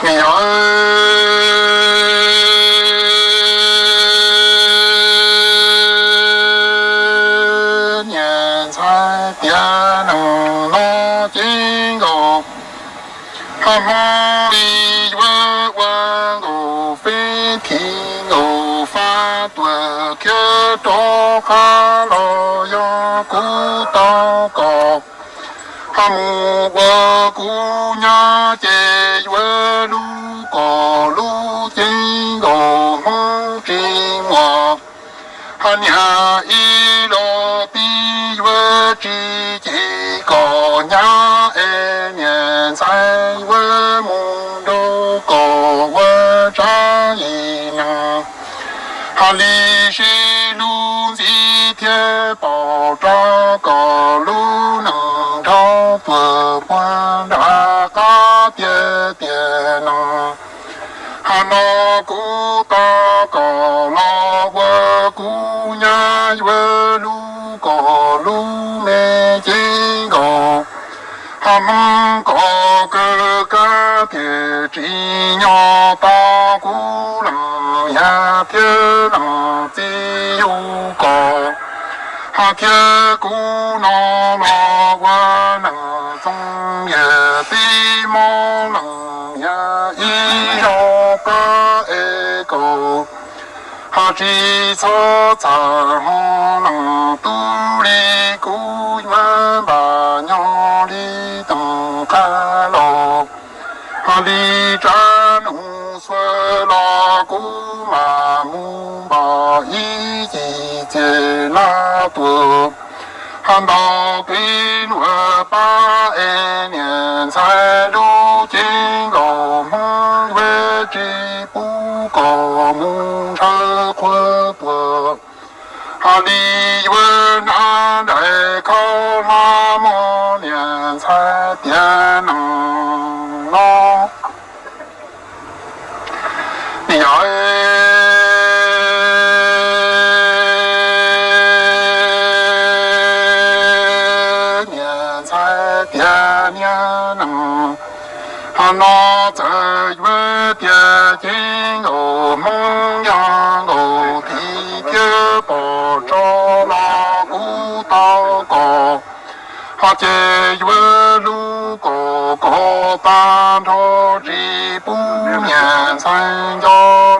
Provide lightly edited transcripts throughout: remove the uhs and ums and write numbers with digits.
你要年才变能拿金钩，他梦里问我飞天我发多给多哈罗呀古道高。哈姆我姑娘结约路过路经过梦境我，哈娘一路比约之间个娘二年在约梦中过我张一娘，哈里是路一天保障个路能。不管那个别别呢，哈那古大个老我姑娘约路个路没经过，哈们个的只要大姑娘呀天郎只有个。哈天古老老我能总也比毛能呀一绕把一个，哈只错在能肚里姑们把娘里等开了，哈里站农村老姑妈母把一季节那多。看到给我把一年才路经过梦为之不过梦成困惑，哈里我拿来靠那么年才变能了，你要那在月边经我梦阳我地铁包着那古道高，哈这月路个班着只不年参加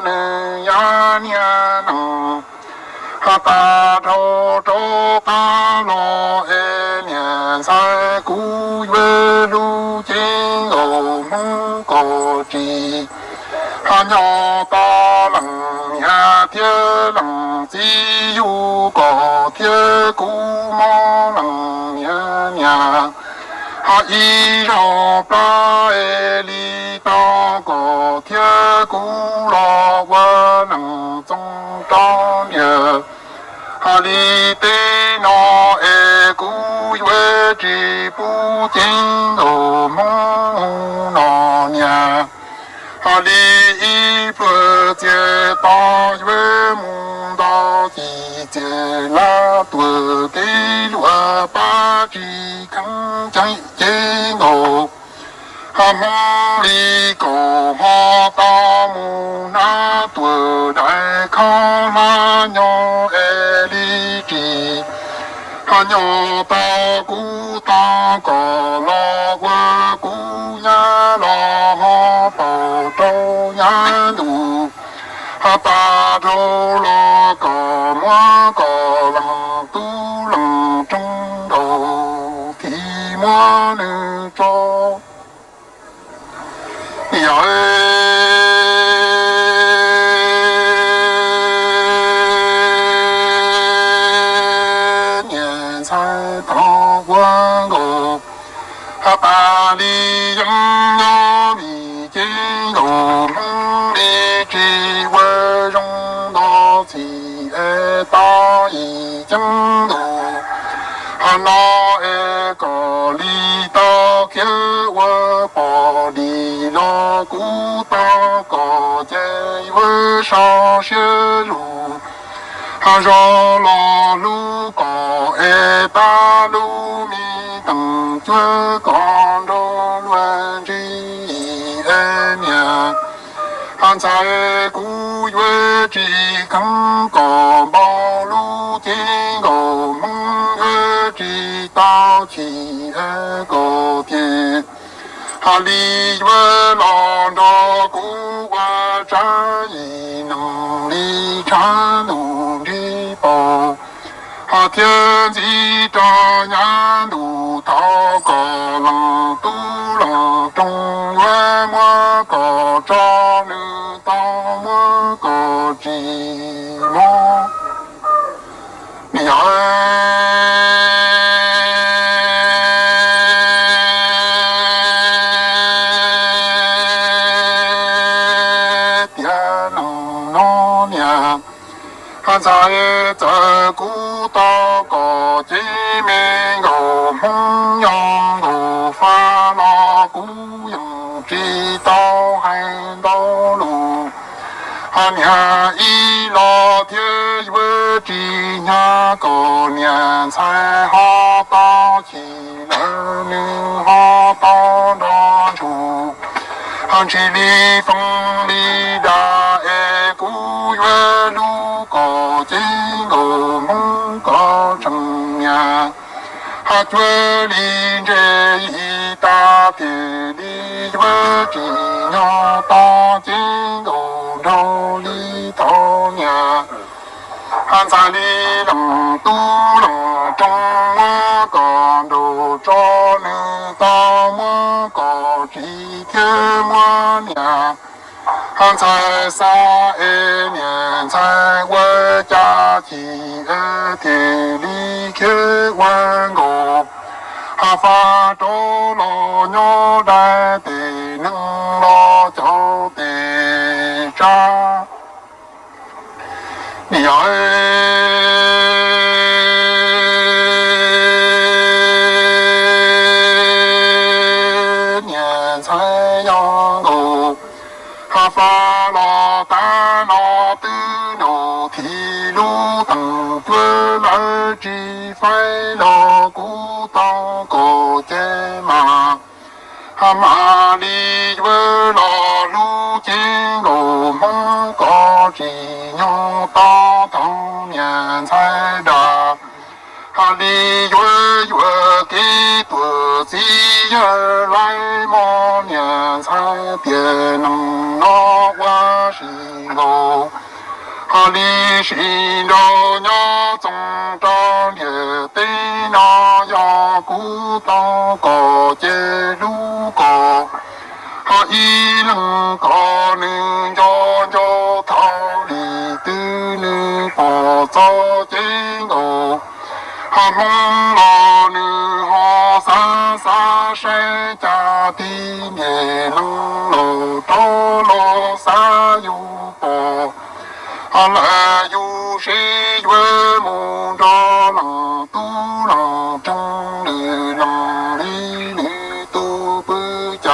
能呀年能，哈大着班罗一年在古月路经我梦个知，哈鸟大冷呀天冷只有个天古毛冷呀娘，哈一绕把里当个天古老我能总长年，哈里对那古月之不经我梦那年，哈里一不接大月梦到地界那多给我把只看见我，哈梦里个哈大木那多来看那鸟里只。哈鸟大姑大个老我姑娘老保州呀路，哈大州老个么个郎都郎中头提么能着，呀哈巴里养呀米金罗梦里只为容到起大一江路，哈那个里到给我把里老古道个在为上学路，哈绕老路高大路米等。最高中论之年。汉在古月之坑高宝路天高梦月之道起高天。哈里月浪着古瓦战役能力产努力报。哈天际照年度涛高浪都浪中原莫高照能到莫高寂寞你天能农年汉在这古道高几名个梦阳个发那古阳知道很道路，哈年一老天月之年个年才好到起儿女好到长处，汉吃里风里的古月路高金个梦高成年，哈决定这一大片里月之鸟大金个绕里头年，汉在里冷都冷中我高都着能到我高几天我年。汉才3年才我家起天里开完个，哈发着老鸟来的能老叫的扎，你年才养个。哈发拉达拉的拉提路等过来只飞拉古道高街马，哈马里月拉路经罗梦高只鸟到当年才达。哈里月月给多几日来么年才别能那我心路，哈里心着鸟总着列对那呀古道高街路高，哈一能高能着逃离的能不走进哦。哈梦老女哈三三山家的面能老到老三有包，哈来有谁月梦着能都能中里能里里都不家，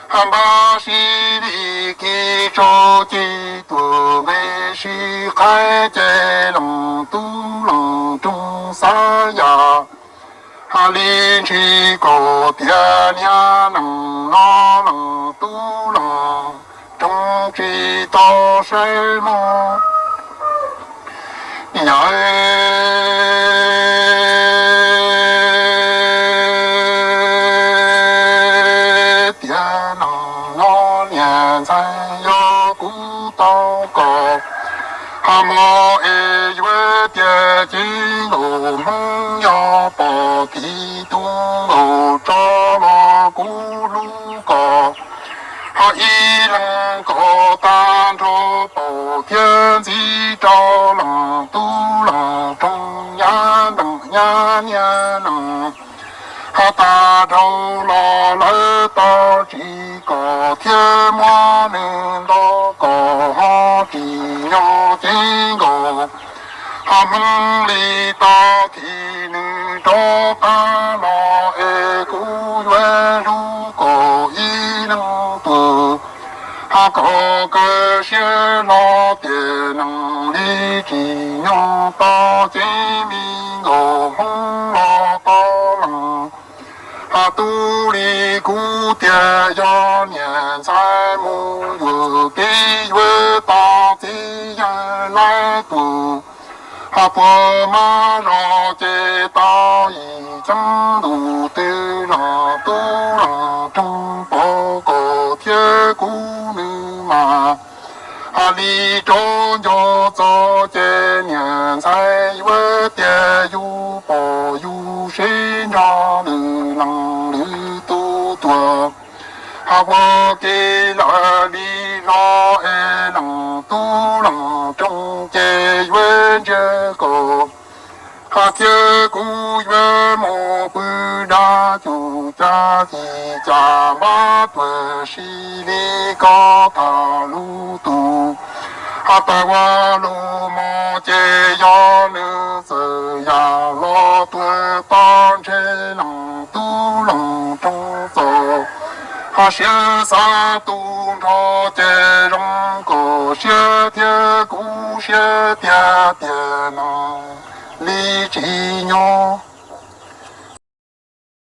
哈把西里给着几多为是海在能都能中三呀。哈里去高天呀能那能都能中知道什么呀天能那年才有古道高，哈莫月的金路梦呀把地东路着了古路高，哈一人高单着保天际着冷都冷中呀冷呀年冷，哈大着了来到这个天马能到高只鸟金高。哈梦里到天能着大老古原路高一能不，哈高个些老的能力只鸟到金明个梦老到冷，哈他肚里姑爹要年财母月给月大贼人来渡，他婆妈让这大一张路的让都让中报告铁姑娘嘛。阿里中就早些年才有点有保有身上的能力多多，阿我给了里让爱能都能中间远这个，他铁古远莫不那就家的家马顿西里高大路途。他带我路马街要路子呀，老多当真能都能中走。他写啥东朝的人个写的故写的能立志鸟。